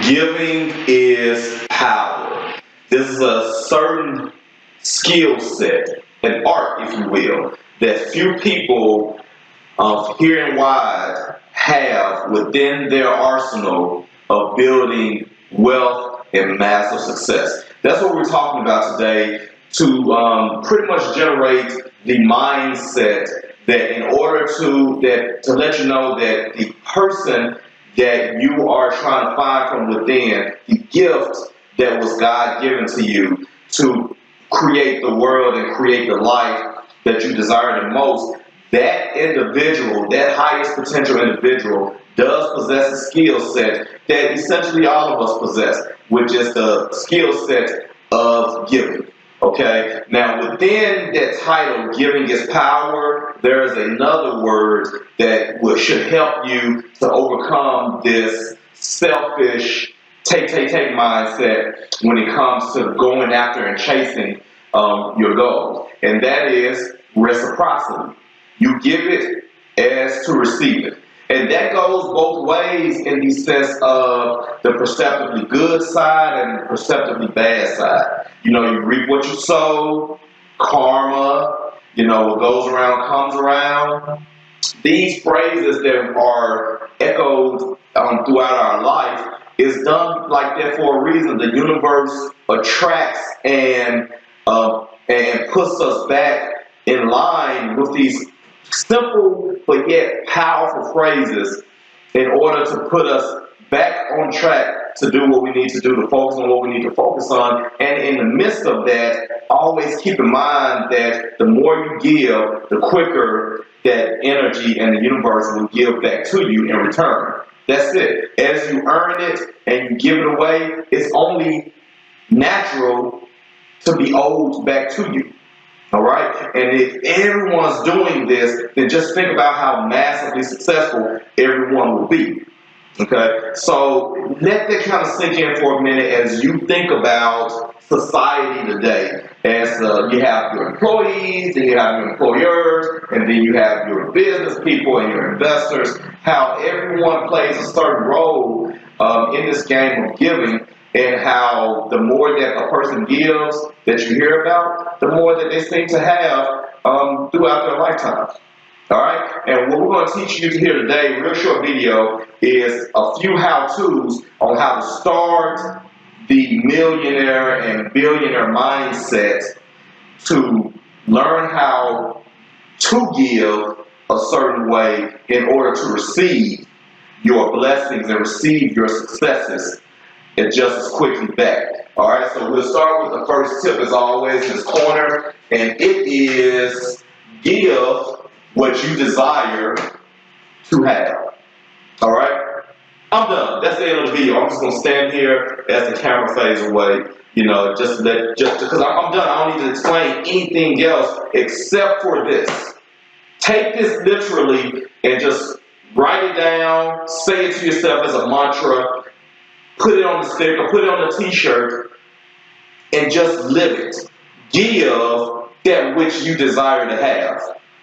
Giving is power. This is a certain skill set, an art, if you will, that few people here and wide have within their arsenal of building wealth and massive success. That's what we're talking about today, to pretty much generate the mindset that in order to let you know that the person that you are trying to find from within, the gift that was God given to you to create the world and create the life that you desire the most, that individual, that highest potential individual, does possess a skill set that essentially all of us possess, which is the skill set of giving. Okay, now within that title, giving is power, there is another word that should help you to overcome this selfish take mindset when it comes to going after and chasing your goals, and that is reciprocity. You give it as to receive it. And that goes both ways in the sense of the perceptively good side and the perceptively bad side. You know, you reap what you sow, karma, what goes around comes around. These phrases that are echoed throughout our life is done like that for a reason. The universe attracts and puts us back in line with these simple but yet powerful phrases in order to put us back on track to do what we need to do, to focus on what we need to focus on. And in the midst of that, always keep in mind that the more you give, the quicker that energy and the universe will give back to you in return. That's it. As you earn it and you give it away, it's only natural to be owed back to you. All right? And if everyone's doing this, then just think about how massively successful everyone will be. Okay? So let that kind of sink in for a minute as you think about society today. As you have your employees, and you have your employers, and then you have your business people and your investors, how everyone plays a certain role in this game of giving. And how the more that a person gives that you hear about, the more that they seem to have throughout their lifetime. All right? And what we're going to teach you here today, real short video, is a few how-tos on how to start the millionaire and billionaire mindset to learn how to give a certain way in order to receive your blessings and receive your successes and just as quickly back. All right, so we'll start with the first tip, as always, in this corner, and it is give what you desire to have. All right, I'm done. That's the end of the video. I'm just gonna stand here as the camera fades away. Just because I'm done. I don't need to explain anything else except for this. Take this literally and just write it down. Say it to yourself as a mantra. Put it on the sticker, put it on the t-shirt, and just live it. Give that which you desire to have.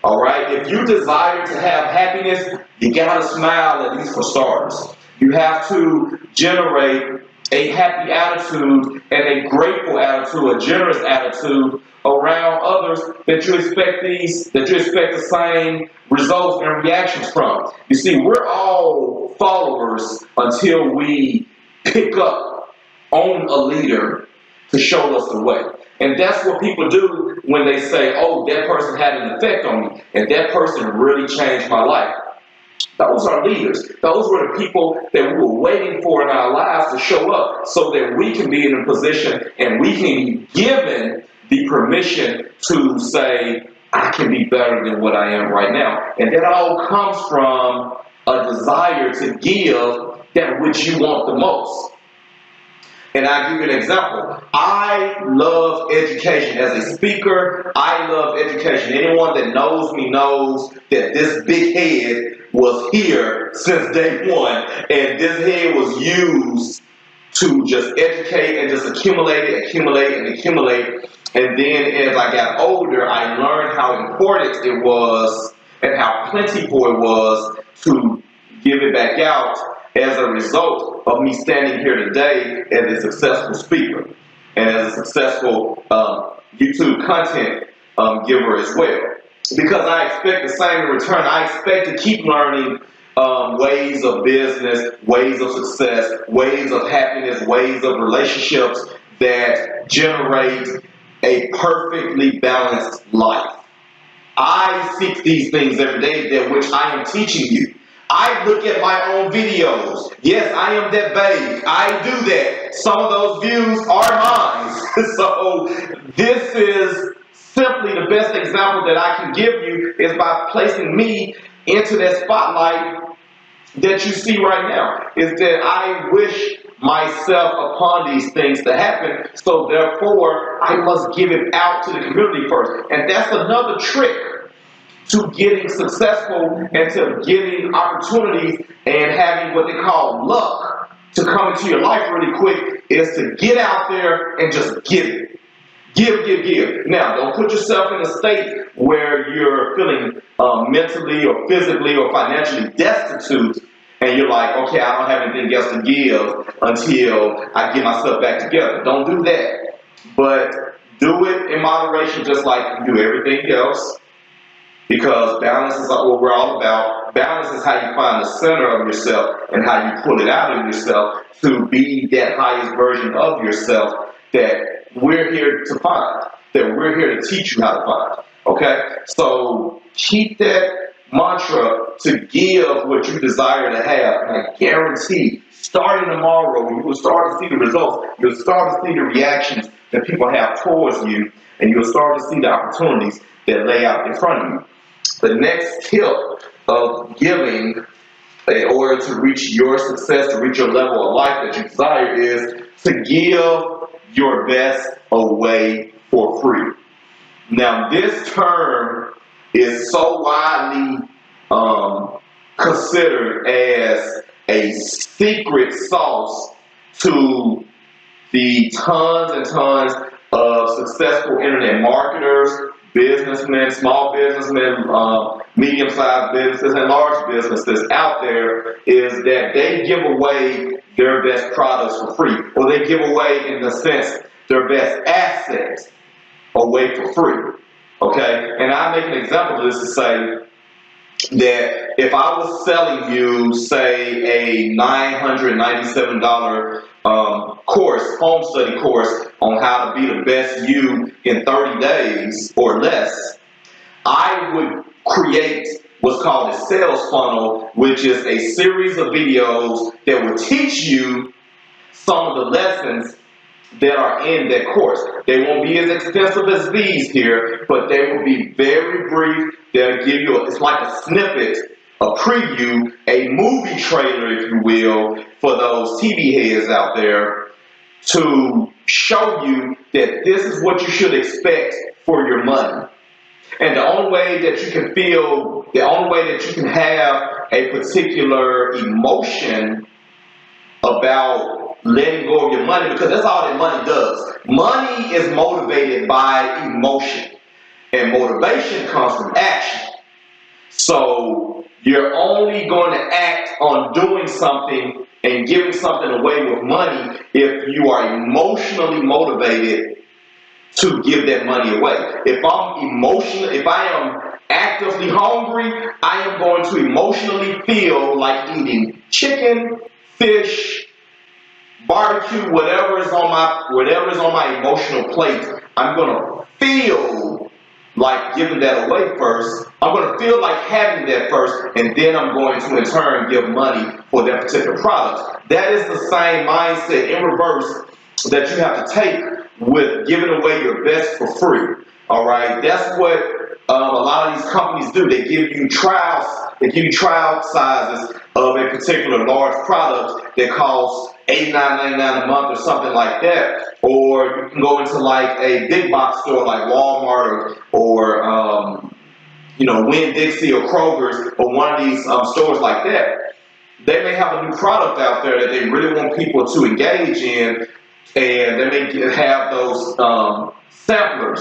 All right? If you desire to have happiness, you got to smile, at least for starters. You have to generate a happy attitude and a grateful attitude, a generous attitude around others that you expect the same results and reactions from. You see, we're all followers until we pick up on a leader to show us the way. And that's what people do when they say, oh, that person had an effect on me, and that person really changed my life. Those are leaders. Those were the people that we were waiting for in our lives to show up so that we can be in a position and we can be given the permission to say, I can be better than what I am right now. And that all comes from a desire to give that which you want the most. And I'll give you an example. I love education. As a speaker, I love education. Anyone that knows me knows that this big head was here since day one. And this head was used to just educate and just accumulate. And then as I got older, I learned how important it was and how plentiful it was to give it back out as a result of me standing here today as a successful speaker and as a successful YouTube content giver as well. Because I expect the same in return. I expect to keep learning ways of business, ways of success, ways of happiness, ways of relationships that generate a perfectly balanced life. I seek these things every day, that which I am teaching you. I look at my own videos. Yes, I am that vague. I do that. Some of those views are mine. So this is simply the best example that I can give you is by placing me into that spotlight that you see right now. Is that I wish myself upon these things to happen, so therefore I must give it out to the community first. And that's another trick to getting successful and to getting opportunities and having what they call luck to come into your life really quick, is to get out there and just give it. Give. Now, don't put yourself in a state where you're feeling mentally or physically or financially destitute and you're like, okay, I don't have anything else to give until I get myself back together. Don't do that. But do it in moderation, just like you do everything else. Because balance is what we're all about. Balance is how you find the center of yourself and how you pull it out of yourself to be that highest version of yourself that we're here to find, that we're here to teach you how to find. Okay? So keep that mantra to give what you desire to have. And I guarantee, starting tomorrow, you will start to see the results. You'll start to see the reactions that people have towards you, and you'll start to see the opportunities that lay out in front of you. The next tip of giving in order to reach your success, to reach your level of life that you desire, is to give your best away for free. Now, this term is so widely considered as a secret sauce to the tons and tons of successful internet marketers, businessmen, small businessmen, medium-sized businesses, and large businesses out there, is that they give away their best products for free, or they give away, in the sense, their best assets away for free. Okay? And I make an example of this to say that if I was selling you, say, a $997 course, home study course on how to be the best you in 30 days or less, I would create what's called a sales funnel, which is a series of videos that will teach you some of the lessons that are in that course. They won't be as extensive as these here, but they will be very brief. They'll give you, it's like a snippet, a preview, a movie trailer, if you will, for those TV heads out there, to show you that this is what you should expect for your money. And the only way that you can feel, the only way that you can have a particular emotion about letting go of your money, because that's all that money does. Money is motivated by emotion, and motivation comes from action. So you're only going to act on doing something and giving something away with money if you are emotionally motivated to give that money away. If I am actively hungry, I am going to emotionally feel like eating chicken, fish, barbecue, whatever is on my emotional plate. I'm going to feel like giving that away first. I'm going to feel like having that first, and then I'm going to in turn give money for that particular product. That is the same mindset in reverse that you have to take with giving away your best for free. All right, that's what a lot of these companies do. They give you trials. They give you trial sizes of a particular large product that costs $89.99 a month or something like that. Or you can go into like a big box store like Walmart or Winn-Dixie or Kroger's or one of these stores like that. They may have a new product out there that they really want people to engage in, and they may have those sampler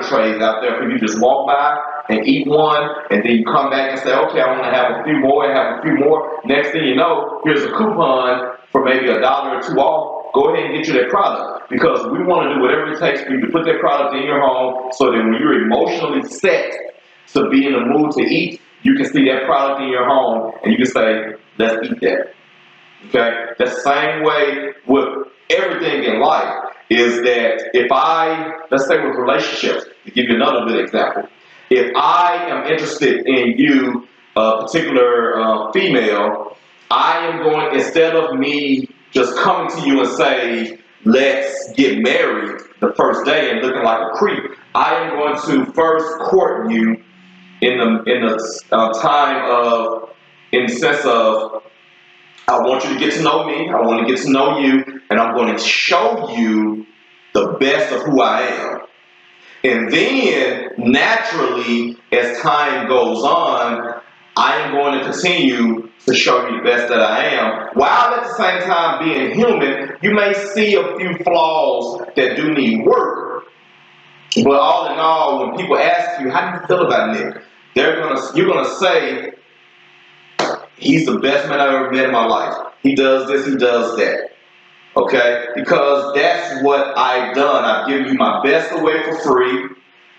trays out there for you to just walk by and eat one, and then you come back and say, okay, I want to have a few more and have a few more. Next thing you know, here's a coupon for maybe $1 or $2 off. Go ahead and get you that product, because we want to do whatever it takes for you to put that product in your home so that when you're emotionally set to be in the mood to eat, you can see that product in your home and you can say, let's eat that. Okay? The same way with everything in life is that if let's say with relationships, to give you another good example, if I am interested in you, a particular female, I am going, instead of me just coming to you and say, let's get married the first day and looking like a creep, I am going to first court you in the sense of, I want you to get to know me, I want to get to know you, and I'm going to show you the best of who I am. And then, naturally, as time goes on, I am going to continue to show you the best that I am, while at the same time being human. You may see a few flaws that do need work, but all in all, when people ask you, how do you feel about Nick? You're gonna say, he's the best man I've ever met in my life. He does this, he does that. Okay? Because that's what I've done. I've given you my best away for free.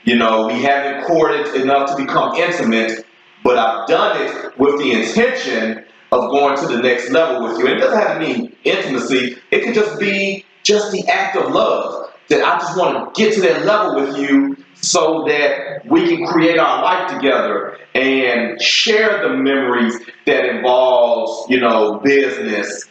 You know, we haven't courted enough to become intimate, but I've done it with the intention of going to the next level with you. And it doesn't have to mean intimacy. It could just be just the act of love, that I just want to get to that level with you so that we can create our life together and share the memories that involves, you know, business,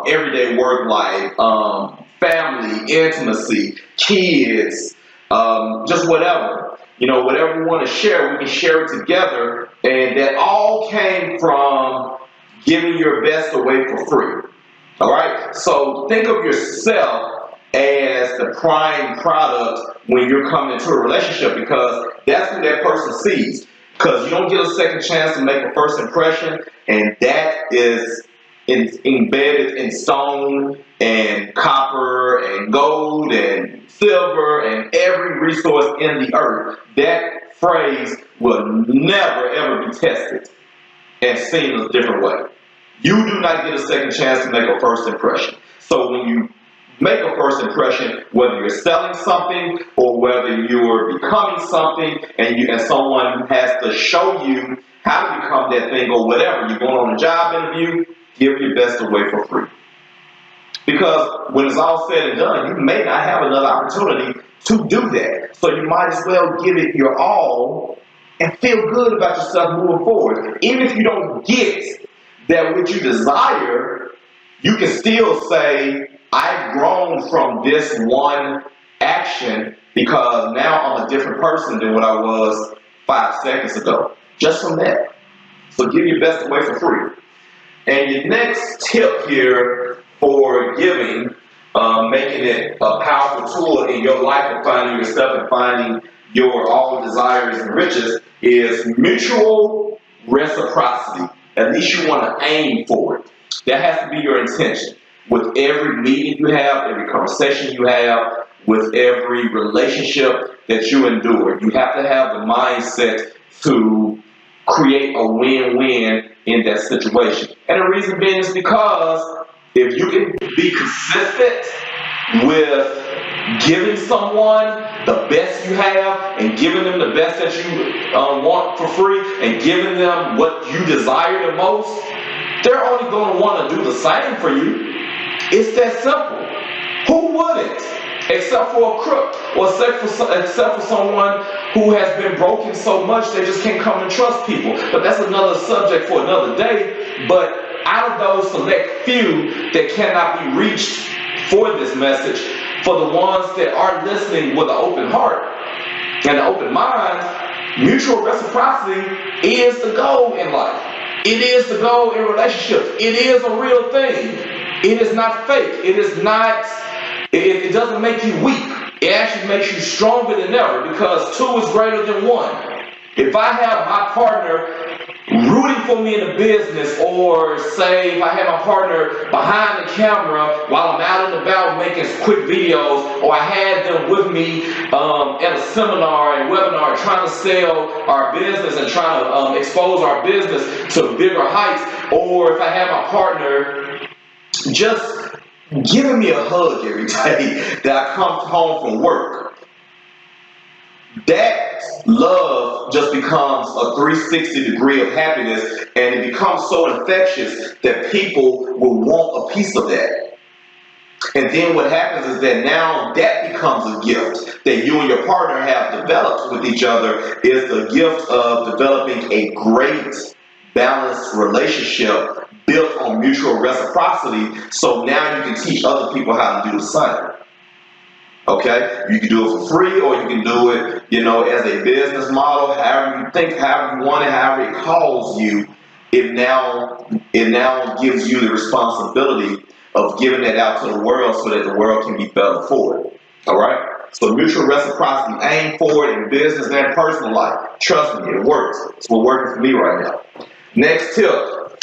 everyday work life, family, intimacy, kids, just whatever. You know, whatever we want to share, we can share it together. And that all came from giving your best away for free. All right? So think of yourself as the prime product when you're coming into a relationship, because that's who that person sees. Because you don't get a second chance to make a first impression, and that is embedded in stone and copper and gold and silver and every resource in the earth. That phrase will never ever be tested and seen a different way. You do not get a second chance to make a first impression. So when you make a first impression, whether you're selling something or whether you're becoming something, and someone has to show you how to become that thing or whatever, you're going on a job interview, give your best away for free. Because when it's all said and done, you may not have another opportunity to do that. So you might as well give it your all and feel good about yourself moving forward. Even if you don't get that which you desire, you can still say, I've grown from this one action because now I'm a different person than what I was 5 seconds ago. Just from that. So give your best away for free. And your next tip here for giving, making it a powerful tool in your life of finding yourself and finding your all desires and riches, is mutual reciprocity. At least you want to aim for it. That has to be your intention. With every meeting you have, every conversation you have, with every relationship that you endure, you have to have the mindset to create a win-win in that situation. And the reason being is because if you can be consistent with giving someone the best you have and giving them the best that you want for free and giving them what you desire the most, they're only going to want to do the same for you. It's that simple. Who wouldn't? Except for a crook, or except for someone who has been broken so much they just can't come and trust people. But that's another subject for another day. But out of those select few that cannot be reached for this message, for the ones that are listening with an open heart and an open mind, mutual reciprocity is the goal in life. It is the goal in relationships. It is a real thing. It is not fake. It is not, it doesn't make you weak. It actually makes you stronger than ever, because 2 is greater than 1. If I have my partner rooting for me in the business, or say if I have my partner behind the camera while I'm out and about making quick videos, or I had them with me at a seminar and webinar trying to sell our business and trying to expose our business to bigger heights, or if I have my partner just giving me a hug every day that I come home from work, that love just becomes a 360 degree of happiness, and it becomes so infectious that people will want a piece of that. And then what happens is that now that becomes a gift that you and your partner have developed with each other, is the gift of developing a great balanced relationship built on mutual reciprocity. So now you can teach other people how to do the same. Okay, you can do it for free, or you can do it, as a business model, however you think, however you want it, however it calls you. It now gives you the responsibility of giving that out to the world so that the world can be better for it. All right. So mutual reciprocity, aim for it in business and personal life. Trust me, it works. It's what's working for me right now. Next tip: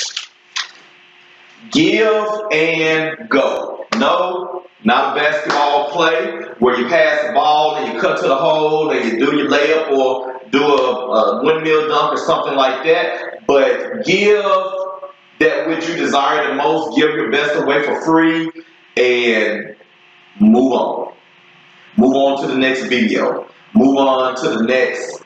give and go. No. Not a basketball play where you pass the ball and you cut to the hole and you do your layup or do a windmill dunk or something like that. But give that which you desire the most, give your best away for free, and move on. Move on to the next video. Move on to the next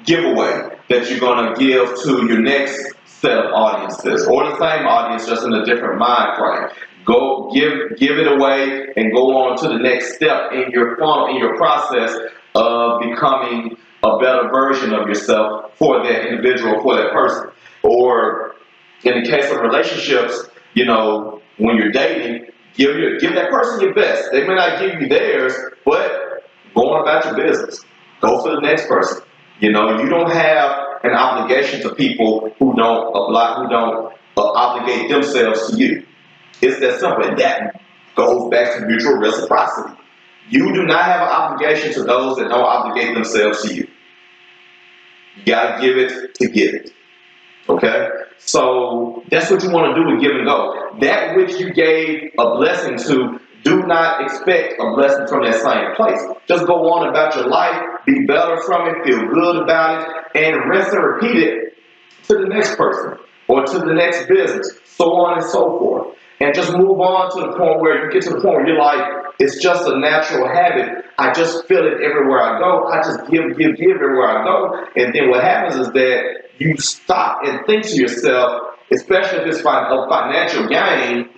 giveaway that you're going to give to your next set of audiences, or the same audience, just in a different mind frame. Go give it away and go on to the next step in your funnel, in your process of becoming a better version of yourself for that individual, for that person. Or in the case of relationships, when you're dating, give that person your best. They may not give you theirs, but go on about your business. Go for the next person. You don't have an obligation to people who don't obligate themselves to you. It's that simple, and that goes back to mutual reciprocity. You do not have an obligation to those that don't obligate themselves to you. You gotta give it to get it. Okay? So that's what you want to do with give and go. That which you gave a blessing to, do not expect a blessing from that same place. Just go on about your life, be better from it, feel good about it, and rinse and repeat it to the next person or to the next business, so on and so forth. And just move on to the point where you get to the point where you're like, it's just a natural habit. I just feel it everywhere I go. I just give everywhere I go. And then what happens is that you stop and think to yourself, especially if it's a financial gain,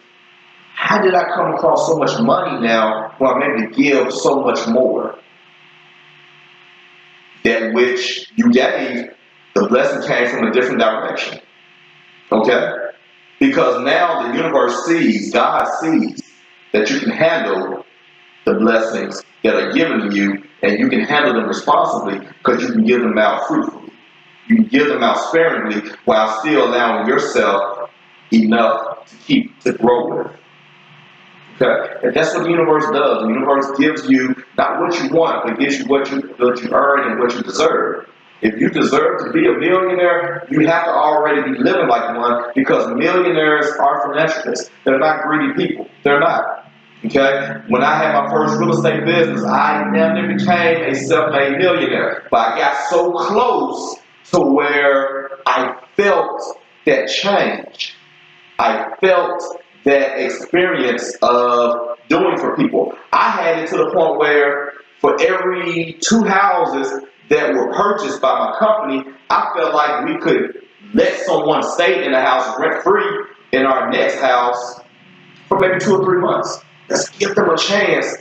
how did I come across so much money now when I maybe give so much more? That which you gave, the blessing came from a different direction. Okay? Because now the universe sees, God sees, that you can handle the blessings that are given to you, and you can handle them responsibly because you can give them out fruitfully. You can give them out sparingly while still allowing yourself enough to grow with. Okay? And that's what the universe does. The universe gives you not what you want, but gives you what you earn and what you deserve. If you deserve to be a millionaire, you have to already be living like one, because millionaires are philanthropists. They're not greedy people. They're not. Okay? When I had my first real estate business, I never became a self-made millionaire. But I got so close to where I felt that change. I felt that experience of doing for people. I had it to the point where for every 2 houses that were purchased by my company, I felt like we could let someone stay in the house rent-free in our next house for maybe 2 or 3 months. Let's give them a chance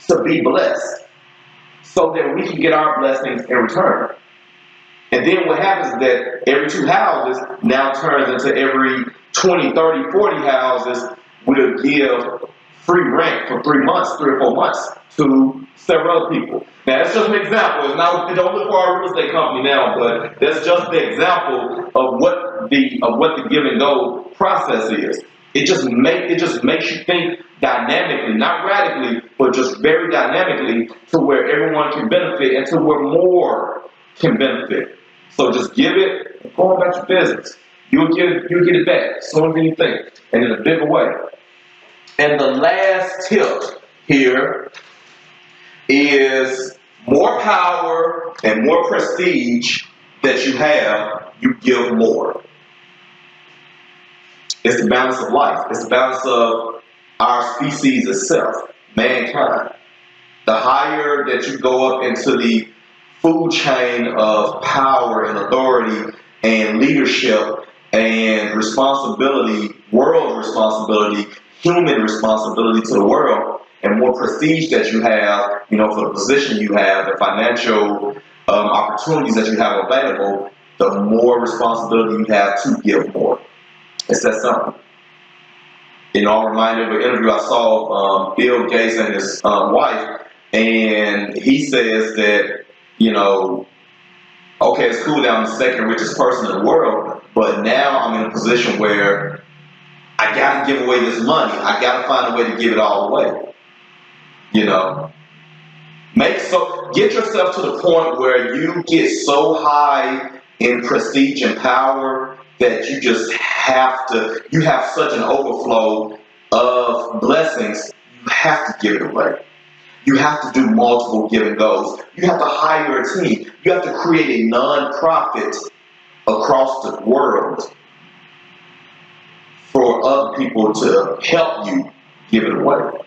to be blessed so that we can get our blessings in return. And then what happens is that every 2 houses now turns into every 20, 30, 40 houses we'll give free rent for 3 months, 3 or 4 months to several other people. Now, that's just an example. It's not, don't look for our real estate company now, but that's just the example of what the give and go process is. It just makes you think dynamically, not radically, but just very dynamically, to where everyone can benefit and to where more can benefit. So just give it and go about your business. You'll get it back sooner than you think, and in a bigger way. And the last tip here is more power and more prestige that you have, you give more. It's the balance of life. It's the balance of our species itself, mankind. The higher that you go up into the food chain of power and authority and leadership and responsibility, world responsibility, human responsibility to the world, and more prestige that you have, for the position you have, the financial opportunities that you have available, the more responsibility you have to give more. It's that simple. I'm reminded of an interview I saw Bill Gates and his wife, and he says that, okay, it's cool that I'm the second richest person in the world, but now I'm in a position where I gotta give away this money. I gotta find a way to give it all away. Get yourself to the point where you get so high in prestige and power that you just you have such an overflow of blessings, you have to give it away. You have to do multiple give and goes. You have to hire a team. You have to create a non-profit across the world for other people to help you give it away.